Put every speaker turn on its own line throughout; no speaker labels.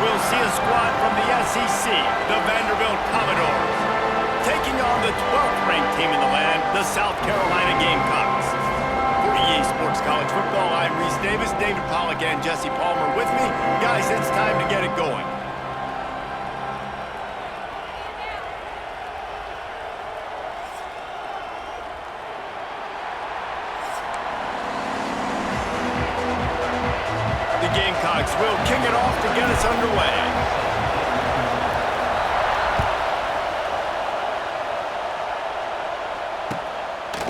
we'll see a squad from the SEC, the Vanderbilt Commodores, taking on the 12th-ranked team in the land, the South Carolina Gamecocks. For EA Sports College Football, I'm Reese Davis, David Pollack, and Jesse Palmer with me. Guys, it's time to get it going. The Gamecocks will kick it off to get us underway.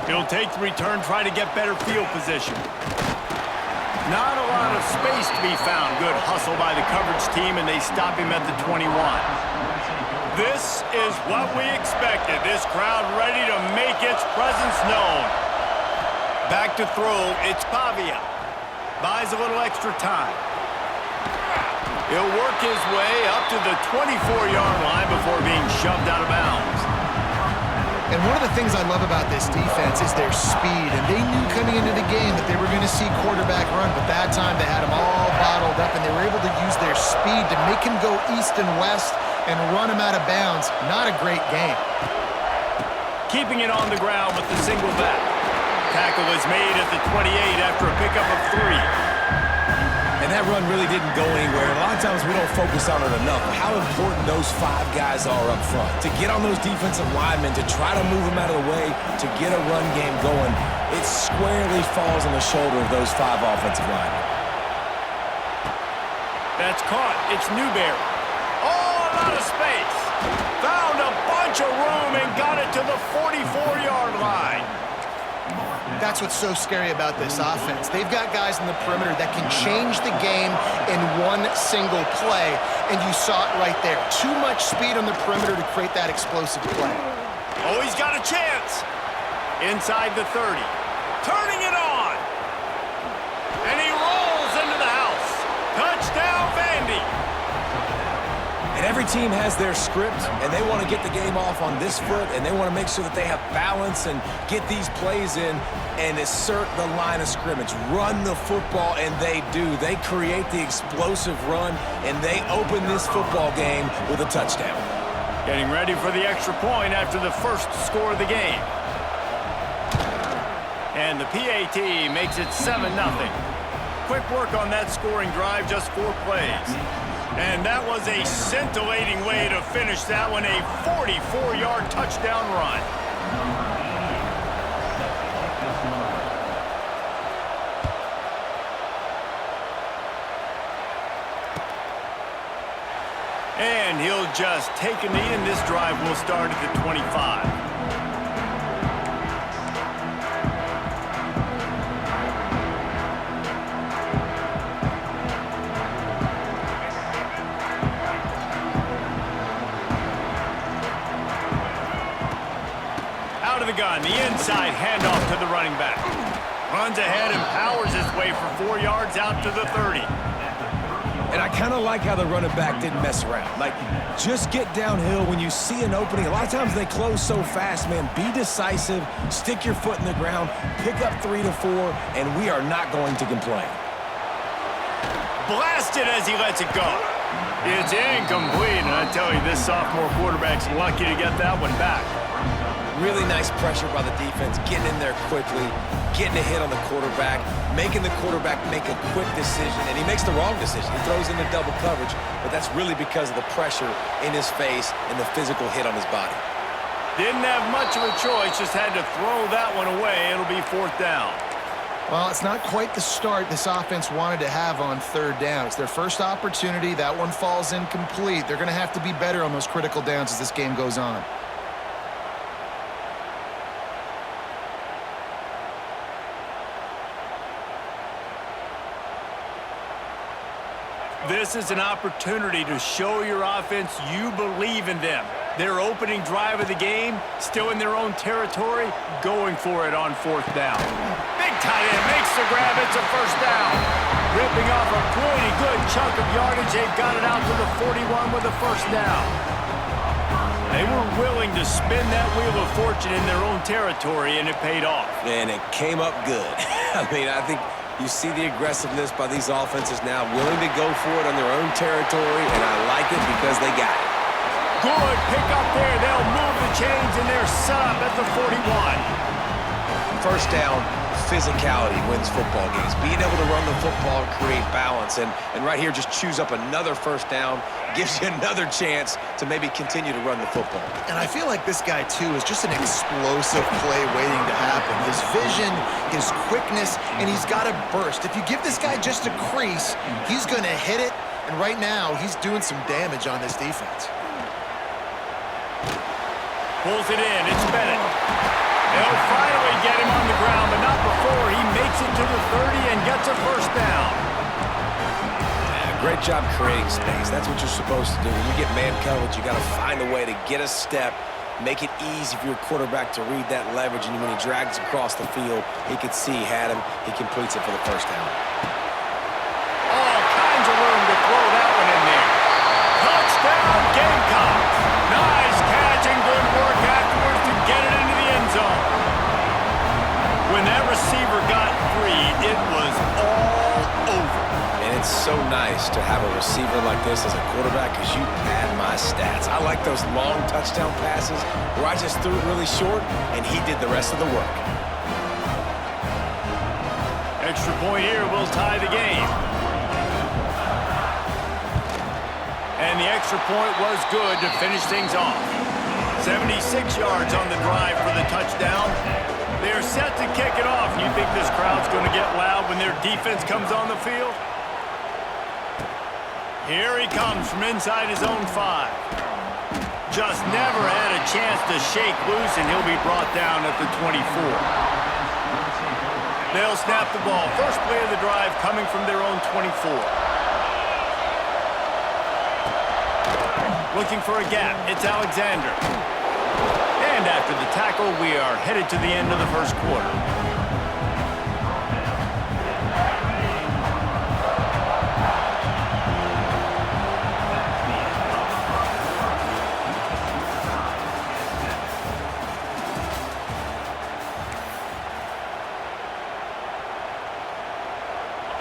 He'll take the return, try to get better field position. Not a lot of space to be found. Good hustle by the coverage team, and they stop him at the 21. This is what we expected. This crowd ready to make its presence known. Back to throw, it's Pavia. Buys a little extra time. He'll work his way up to the 24-yard line before being shoved out of bounds.
And one of the things I love about this defense is their speed. And they knew coming into the game that they were going to see quarterback run, but that time they had him all bottled up, and they were able to use their speed to make him go east and west and run him out of bounds. Not a great game.
Keeping it on the ground with the single back. Tackle is made at the 28 after a pickup of 3.
And that run really didn't go anywhere. And a lot of times we don't focus on it enough. How important those 5 guys are up front. To get on those defensive linemen, to try to move them out of the way, to get a run game going, it squarely falls on the shoulder of those 5 offensive linemen.
That's caught. It's Newberry. Oh, a lot of space. Found a bunch of room and got it to the 44-yard line.
That's what's so scary about this offense. They've got guys in the perimeter that can change the game in one single play, and you saw it right there. Too much speed on the perimeter to create that explosive play.
Oh, he's got a chance. Inside the 30. Turning it on. And he rolls into the house. Touchdown, Vandy.
And every team has their script, and they want to get the game off on this foot, and they want to make sure that they have balance and get these plays in and assert the line of scrimmage. Run the football, and they do. They create the explosive run, and they open this football game with a touchdown.
Getting ready for the extra point after the first score of the game. And the PAT makes it 7-0. Quick work on that scoring drive, just 4 plays. And that was a scintillating way to finish that one, a 44-yard touchdown run. And he'll just take a knee, and this drive will start at the 25. The gun, the inside handoff to the running back. Runs ahead and powers his way for 4 yards out to the 30.
And I kind of like how the running back didn't mess around. Like, just get downhill when you see an opening. A lot of times they close so fast, man. Be decisive, stick your foot in the ground, pick up 3 to 4, and we are not going to complain.
Blasted as he lets it go. It's incomplete, and I tell you, this sophomore quarterback's lucky to get that one back.
Really nice pressure by the defense, getting in there quickly, getting a hit on the quarterback, making the quarterback make a quick decision, and he makes the wrong decision. He throws into double coverage, but that's really because of the pressure in his face and the physical hit on his body.
Didn't have much of a choice, just had to throw that one away. It'll be 4th down.
Well, it's not quite the start this offense wanted to have on 3rd down. It's their first opportunity. That one falls incomplete. They're going to have to be better on those critical downs as this game goes on.
This is an opportunity to show your offense you believe in them. Their opening drive of the game, still in their own territory, going for it on 4th down. Big tight end makes the grab. It's a 1st down. Ripping off a pretty good chunk of yardage. They've got it out to the 41 with a 1st down. They were willing to spin that wheel of fortune in their own territory, and it paid off.
And it came up good. I mean, I think You see the aggressiveness by these offenses now, willing to go for it on their own territory, and I like it because they got it.
Good pick up there. They'll move the chains, and they're set up at the 41.
First down, physicality wins football games. Being able to run the football and create balance. And right here, just choose up another first down, gives you another chance to maybe continue to run the football.
And I feel like this guy, too, is just an explosive play waiting to happen. His vision, his quickness, and he's got a burst. If you give this guy just a crease, he's going to hit it. And right now, he's doing some damage on this defense.
Pulls it in. It's Bennett. They'll finally get him on the ground, but not before he makes it to the 30 and gets a first down.
Yeah, great job creating space. That's what you're supposed to do. When you get man coverage, you got to find a way to get a step, make it easy for your quarterback to read that leverage, and when he drags across the field, he can see he had him. He completes it for the first down.
All kinds of room to throw that one in there. Touchdown, Gamecocks. Nice catch and good work afterwards to get it into the end zone. When that receiver got free, it was all over.
And it's so nice to have a receiver like this as a quarterback because you pad my stats. I like those long touchdown passes where I just threw it really short and he did the rest of the work.
Extra point here will tie the game. And the extra point was good to finish things off. 76 yards on the drive for the touchdown. They're set to kick it off. You think this crowd's going to get loud when their defense comes on the field? Here he comes from inside his own 5. Just never had a chance to shake loose, and he'll be brought down at the 24. They'll snap the ball. First play of the drive coming from their own 24. Looking for a gap. It's Alexander. And after the tackle, we are headed to the end of the first quarter.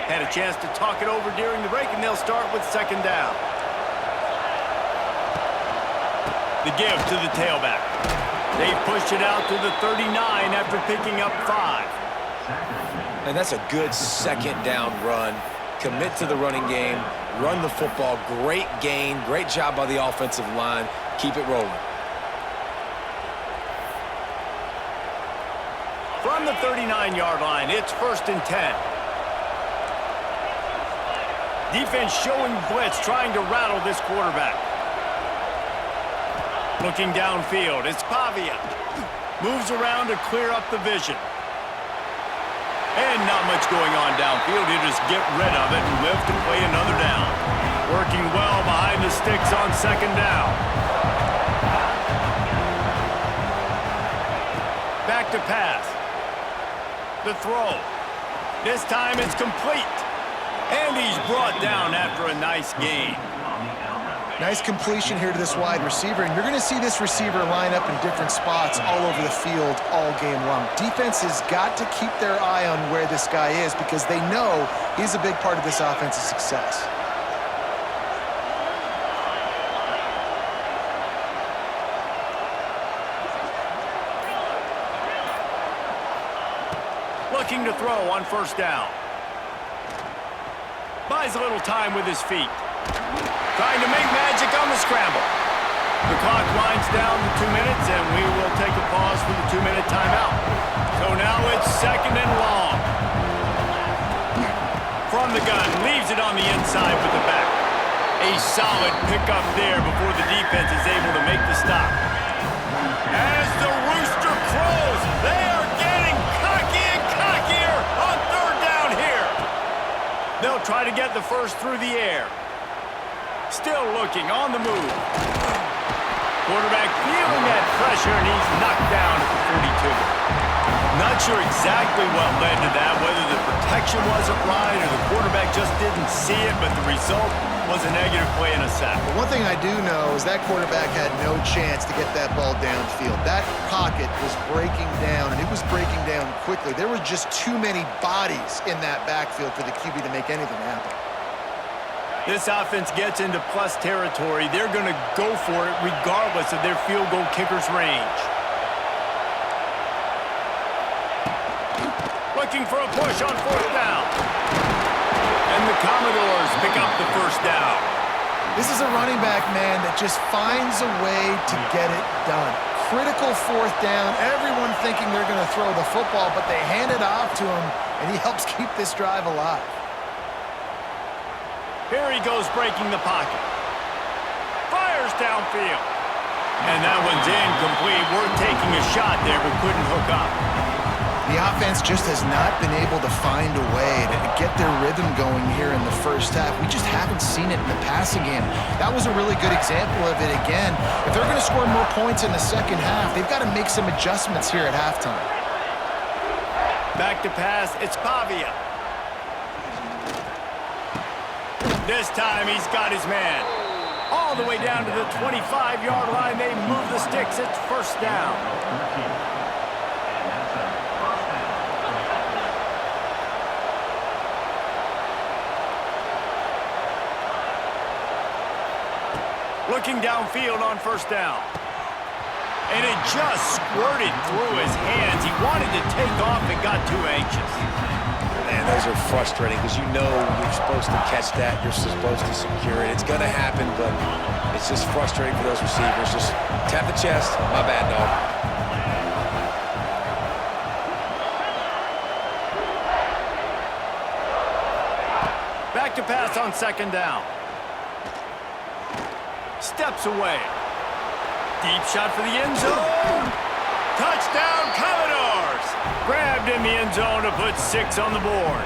Had a chance to talk it over during the break, and they'll start with second down. The give to the tailback. They've pushed it out to the 39 after picking up 5.
And that's a good second down run. Commit to the running game, run the football. Great gain, great job by the offensive line. Keep it rolling.
From the 39-yard line, it's 1st and 10. Defense showing blitz, trying to rattle this quarterback. Looking downfield, it's Pavia. Moves around to clear up the vision. And not much going on downfield. You just get rid of it and live to play another down. Working well behind the sticks on second down. Back to pass. The throw. This time it's complete. And he's brought down after a nice gain.
Nice completion here to this wide receiver, and you're going to see this receiver line up in different spots all over the field all game long. Defense has got to keep their eye on where this guy is because they know he's a big part of this offense's success.
Looking to throw on first down. Buys a little time with his feet. Trying to make magic on the scramble. The clock winds down to 2 minutes, and we will take a pause for the 2-minute timeout. So now it's second and long. From the gun, leaves it on the inside with the back. A solid pickup there before the defense is able to make the stop. As the rooster crows, they are getting cocky and cockier on third down here. They'll try to get the first through the air. Still looking on the move. Quarterback feeling that pressure, and he's knocked down at the 42. Not sure exactly what led to that, whether the protection protection wasn't right or the quarterback just didn't see it, but the result was a negative play and a sack.
One thing I do know is that quarterback had no chance to get that ball downfield. That pocket was breaking down, and it was breaking down quickly. There were just too many bodies in that backfield for the QB to make anything happen.
This offense gets into plus territory. They're going to go for it regardless of their field goal kicker's range. Looking for a push on fourth down. And the Commodores pick up the first down.
This is a running back, man, that just finds a way to get it done. Critical fourth down. Everyone thinking they're going to throw the football, but they hand it off to him, and he helps keep this drive alive.
Here he goes breaking the pocket. Fires downfield. And that one's incomplete. Worth taking a shot there, but couldn't hook up.
The offense just has not been able to find a way to get their rhythm going here in the first half. We just haven't seen it in the passing game. That was a really good example of it again. If they're going to score more points in the second half, they've got to make some adjustments here at halftime.
Back to pass, it's Pavia. This time he's got his man. All the way down to the 25-yard line. They move the sticks. It's first down. Looking downfield on first down. And it just squirted through his hands. He wanted to take off and got too anxious.
Man, those are frustrating because you know you're supposed to catch that. You're supposed to secure it. It's going to happen, but it's just frustrating for those receivers. Just tap the chest. My bad, dog.
Back to pass on second down. Steps away. Deep shot for the end zone. Touchdown, Commodores! Grabbed in the end zone to put 6 on the board.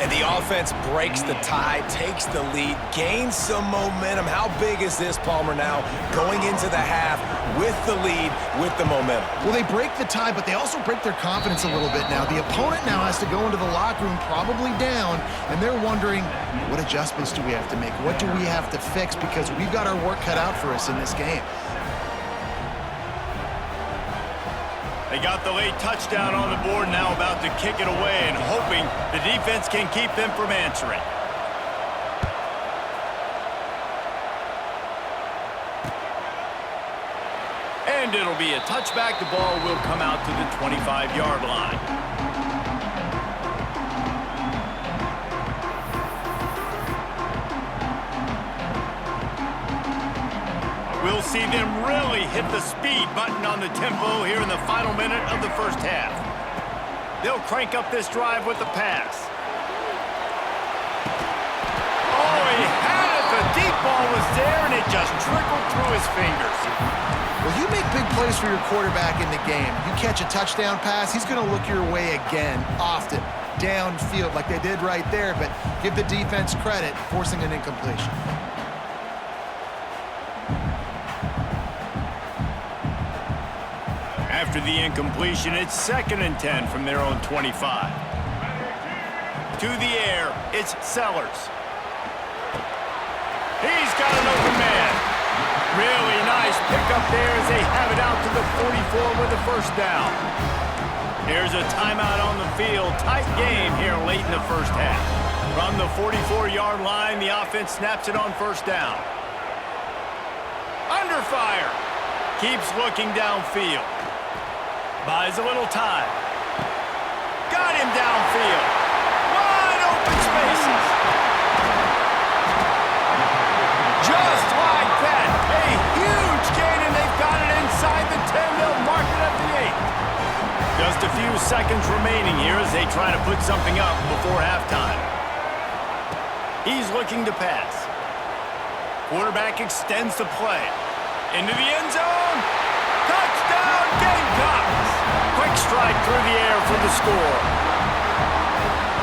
And the offense breaks the tie, takes the lead, gains some momentum. How big is this, Palmer, now going into the half with the lead, with the momentum?
Well, they break the tie, but they also break their confidence a little bit now. The opponent now has to go into the locker room probably down, and they're wondering, what adjustments do we have to make? What do we have to fix? Because we've got our work cut out for us in this game.
They got the late touchdown on the board, now about to kick it away and hoping the defense can keep them from answering. And it'll be a touchback. The ball will come out to the 25-yard line. We'll see them really hit the speed button on the tempo here in the final minute of the first half. They'll crank up this drive with the pass. Oh, he had it. The deep ball was there, and it just trickled through his fingers.
Well, you make big plays for your quarterback in the game. You catch a touchdown pass, he's going to look your way again, often, downfield like they did right there, but give the defense credit, forcing an incompletion.
After the incompletion, it's 2nd and 10 from their own 25. To the air, it's Sellers. He's got an open man. Really nice pickup there as they have it out to the 44 with a first down. Here's a timeout on the field. Tight game here late in the first half. From the 44-yard line, the offense snaps it on first down. Under fire. Keeps looking downfield. Buys a little time. Got him downfield. Wide open spaces. Just like that. A huge gain, and they've got it inside the 10. They'll mark it at the 8. Just a few seconds remaining here as they try to put something up before halftime. He's looking to pass. Quarterback extends the play. Into the end zone. Touchdown, Gamecocks! Quick strike through the air for the score.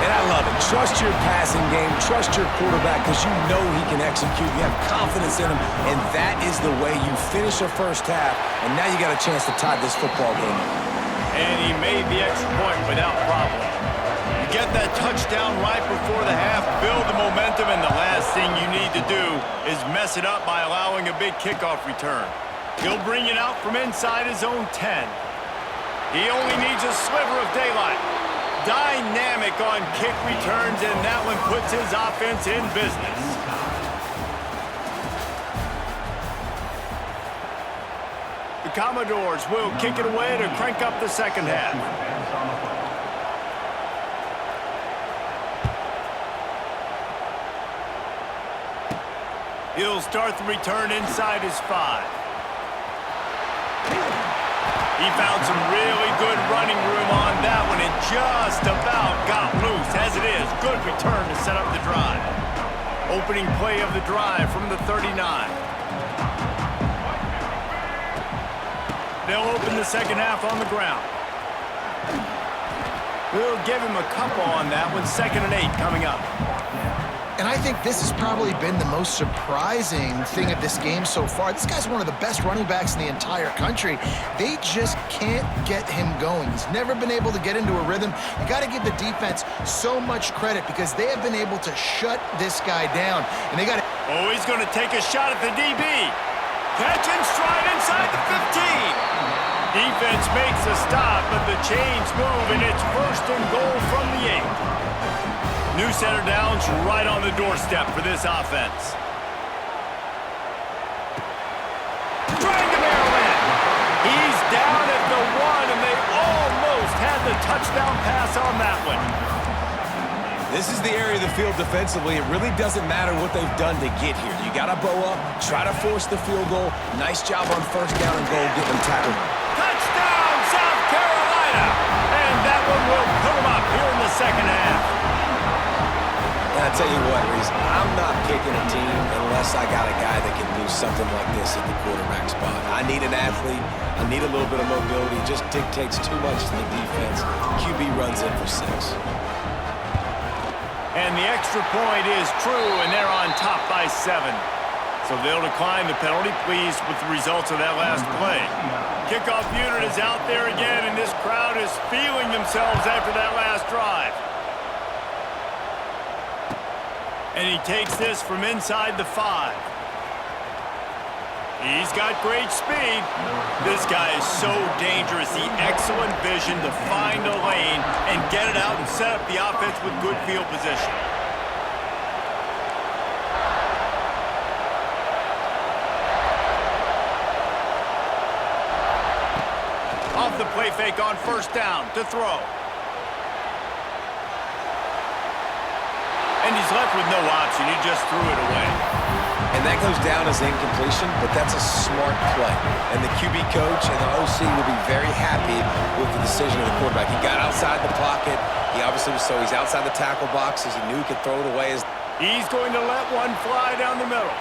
And I love it. Trust your passing game. Trust your quarterback because you know he can execute. You have confidence in him, and that is the way you finish a first half, and now you got a chance to tie this football game.
And he made the extra point without problem. Get that touchdown right before the half, build the momentum, and the last thing you need to do is mess it up by allowing a big kickoff return. He'll bring it out from inside his own 10. He only needs a sliver of daylight. Dynamic on kick returns, and that one puts his offense in business. The Commodores will kick it away to crank up the second half. He'll start the return inside his 5. He found some really good running room on that one and just about got loose. As it is, good return to set up the drive. Opening play of the drive from the 39. They'll open the second half on the ground. We'll give him a couple on that one. 2nd and 8 coming up.
And I think this has probably been the most surprising thing of this game so far. This guy's one of the best running backs in the entire country. They just can't get him going. He's never been able to get into a rhythm. You got to give the defense so much credit because they have been able to shut this guy down. And they got to...
Oh, he's going to take a shot at the DB. Catch and stride inside the 15. Defense makes a stop, but the chains move, and it's 1st and goal from the 8. New center downs right on the doorstep for this offense. Trying to barrel in. He's down at the 1, and they almost had the touchdown pass on that one.
This is the area of the field defensively. It really doesn't matter what they've done to get here. You got to bow up, try to force the field goal. Nice job on 1st down and goal, get them tackled.
Touchdown, South Carolina! And that one will put them up here in the second half.
And I tell you what, Reese, I'm not picking a team unless I got a guy that can do something like this at the quarterback spot. I need an athlete. I need a little bit of mobility. It just dictates too much to the defense. QB runs in for 6.
And the extra point is true, and they're on top by 7. So they'll decline the penalty, pleased with the results of that last play. Kickoff unit is out there again, and this crowd is feeling themselves after that last drive. And he takes this from inside the 5. He's got great speed. This guy is so dangerous. The excellent vision to find a lane and get it out and set up the offense with good field position. Off the play fake on 1st down to throw. And he's left with no option. He just threw it away.
And that goes down as incompletion, but that's a smart play. And the QB coach and the OC will be very happy with the decision of the quarterback. He got outside the pocket. He obviously was he's outside the tackle box as he knew he could throw it away.
He's going to let one fly down the middle.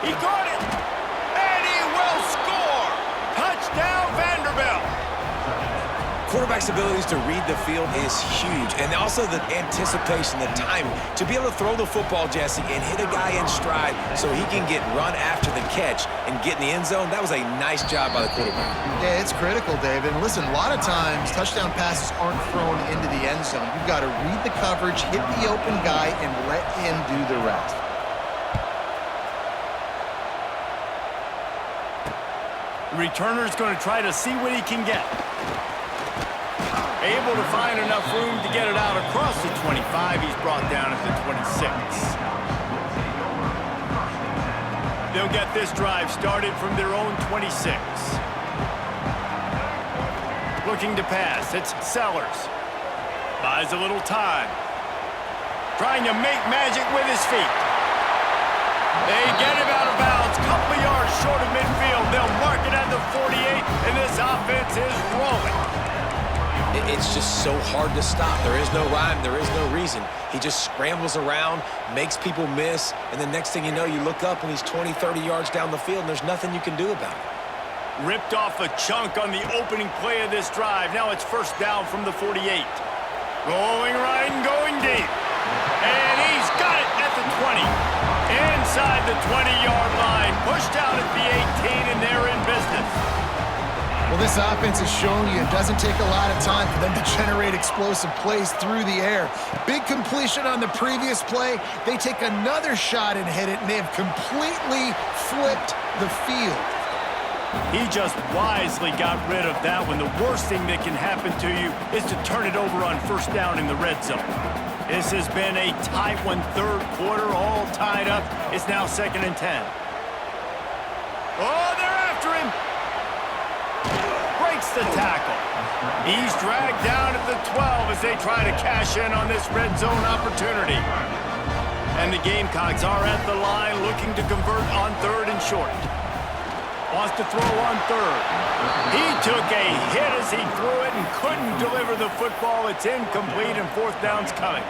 He caught it. And he will score. Touchdown, Vanderbilt.
Quarterback's abilities to read the field is huge, and also the anticipation, the timing. To be able to throw the football, Jesse, and hit a guy in stride so he can get run after the catch and get in the end zone, that was a nice job by the quarterback.
Yeah, it's critical, David. And listen, a lot of times touchdown passes aren't thrown into the end zone. You've got to read the coverage, hit the open guy, and let him do the rest.
The returner's going to try to see what he can get. Able to find enough room to get it out across the 25. He's brought down at the 26. They'll get this drive started from their own 26. Looking to pass. It's Sellers. Buys a little time. Trying to make magic with his feet. They get him out of bounds. Couple of yards short of midfield. They'll mark it at the 48, and this offense is rolling.
It's just so hard to stop. There is no rhyme. There is no reason. He just scrambles around, makes people miss, and the next thing you know, you look up and he's 20, 30 yards down the field, and there's nothing you can do about it.
Ripped off a chunk on the opening play of this drive. Now it's 1st down from the 48. Going right and going deep. And he's got it at the 20. Inside the 20-yard line. Pushed out at the 18, and they're in business.
Well,
this offense has shown you it doesn't take a lot of time for them to generate explosive plays through the air. Big completion on the previous play. They take another shot and hit it, and they have completely flipped the field.
He just wisely got rid of that one. The worst thing that can happen to you is to turn it over on first down in the red zone. This has been a tight one, third quarter, all tied up. It's now 2nd and 10. Oh, they're after him. Breaks the tackle. He's dragged down at the 12 as they try to cash in on this red zone opportunity. And the Gamecocks are at the line looking to convert on 3rd and short. Wants to throw on 3rd. He took a hit as he threw it and couldn't deliver the football. It's incomplete and 4th down's coming.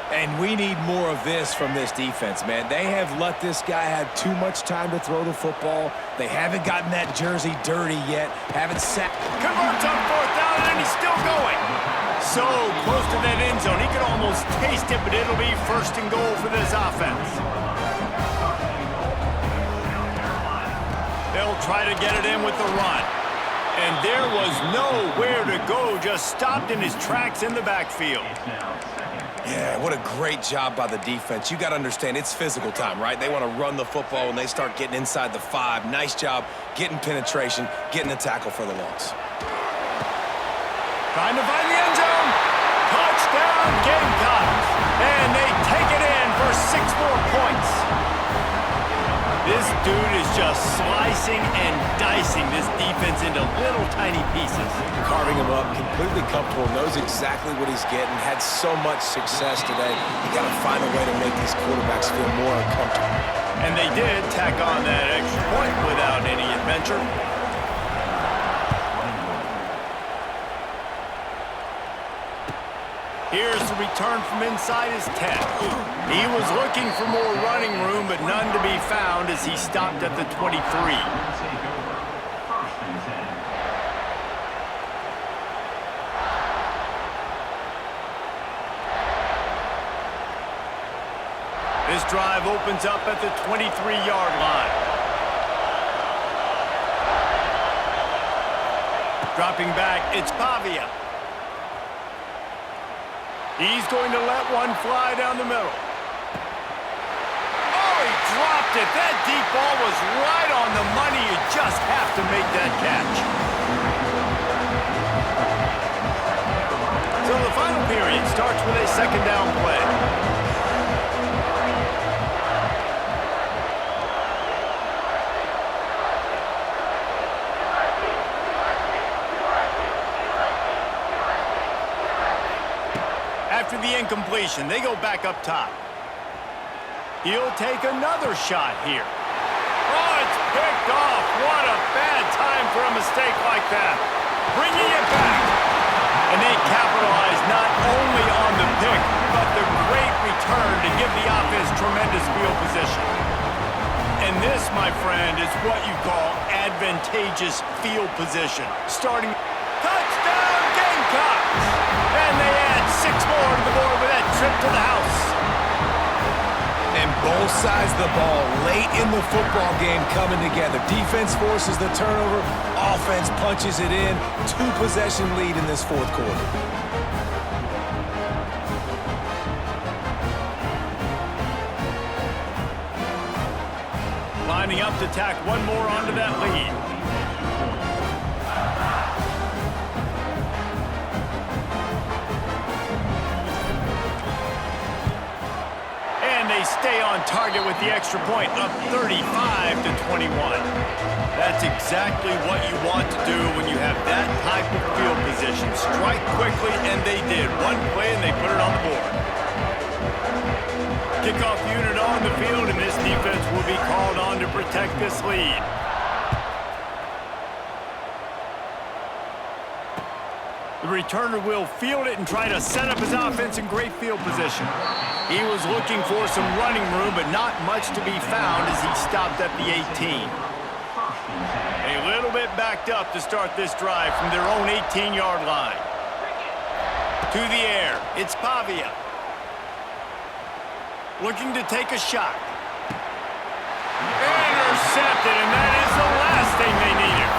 And we need more of this from this defense, man. They have let this guy have too much time to throw the football. They haven't gotten that jersey dirty yet. Haven't sat.
Converts on 4th down, and he's still going. So close to that end zone. He could almost taste it, but it'll be 1st and goal for this offense. They'll try to get it in with the run. And there was nowhere to go, just stopped in his tracks in the backfield.
Yeah, what a great job by the defense. You got to understand, it's physical time, right? They want to run the football when they start getting inside the 5. Nice job getting penetration, getting a tackle for the loss.
Trying to find the end zone. Touchdown, Gamecocks. And they take it in for 6 more points. This dude is just slicing and dicing this defense into little tiny pieces.
Carving him up, completely comfortable, knows exactly what he's getting, had so much success today. You got to find a way to make these quarterbacks feel more uncomfortable.
And they did tack on that extra point without any adventure. Here's the return from inside his 10. He was looking for more running room, but none to be found as he stopped at the 23. This drive opens up at the 23-yard line. Dropping back, it's Pavia. He's going to let one fly down the middle. Oh, he dropped it. That deep ball was right on the money. You just have to make that catch. So the final period starts with a 2nd down play. After the incompletion, they go back up top. He'll take another shot here. Oh, it's picked off. What a bad time for a mistake like that. Bringing it back. And they capitalize not only on the pick, but the great return to give the offense tremendous field position. And this, my friend, is what you call advantageous field position. Starting touchdown Gamecocks! And they add 6 more to the board with that trip to the house.
And both sides of the ball late in the football game coming together. Defense forces the turnover. Offense punches it in. 2-possession lead in this 4th quarter.
Lining up to tack one more onto that lead. They stay on target with the extra point, up 35-21. That's exactly what you want to do when you have that type of field position. Strike quickly, and they did. One play, and they put it on the board. Kickoff unit on the field, and this defense will be called on to protect this lead. The returner will field it and try to set up his offense in great field position. He was looking for some running room, but not much to be found as he stopped at the 18. A little bit backed up to start this drive from their own 18-yard line. To the air, it's Pavia. Looking to take a shot. Intercepted, and that is the last thing they needed.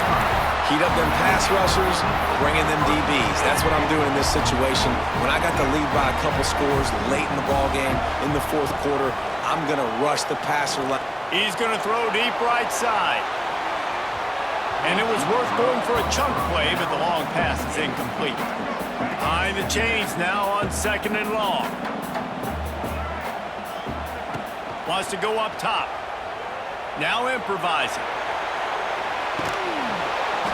Heat up them pass rushers, bring in them DBs. That's what I'm doing in this situation. When I got the lead by a couple scores late in the ball game, in the fourth quarter, I'm going to rush the passer line.
He's going to throw deep right side. And it was worth going for a chunk play, but the long pass is incomplete. Behind the chains now on 2nd and long. Wants to go up top. Now improvising.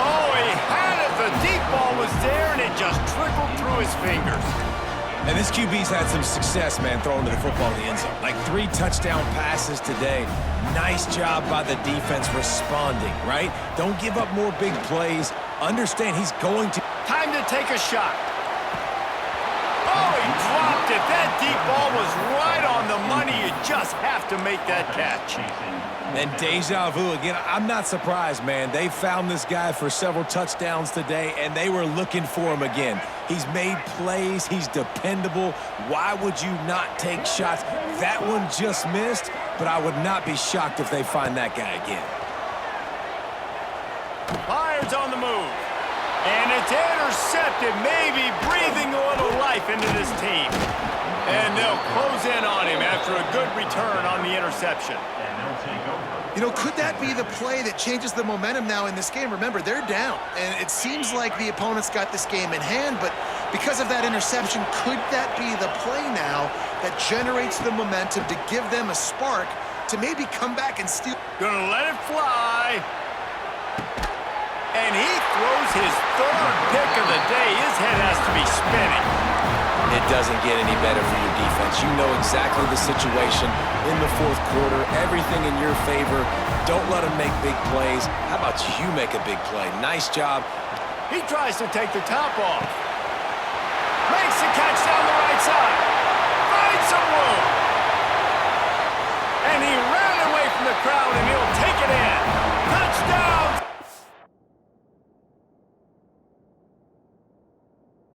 Oh, he had it. The deep ball was there, and it just trickled through his fingers.
And this QB's had some success, man, throwing to the football in the end zone. Like 3 touchdown passes today. Nice job by the defense responding, right? Don't give up more big plays. Understand he's going to...
Time to take a shot. Oh, he dropped it. That deep ball was right on the money. You just have to make that catch.
And deja vu again. I'm not surprised, man. They found this guy for several touchdowns today, and they were looking for him again. He's made plays. He's dependable. Why would you not take shots? That one just missed, but I would not be shocked if they find that guy again.
Fires on the move. And it's intercepted, maybe breathing a little life into this team. And they'll close in on him after a good return on the interception.
You know, could that be the play that changes the momentum now in this game? Remember, they're down, and it seems like the opponent's got this game in hand, but because of that interception, could that be the play now that generates the momentum to give them a spark to maybe come back and steal?
Gonna let it fly. And he throws his 3rd pick of the day. His head has to be spinning.
It doesn't get any better for your defense. You know exactly the situation in the fourth quarter. Everything in your favor. Don't let them make big plays. How about you make a big play? Nice job.
He tries to take the top off.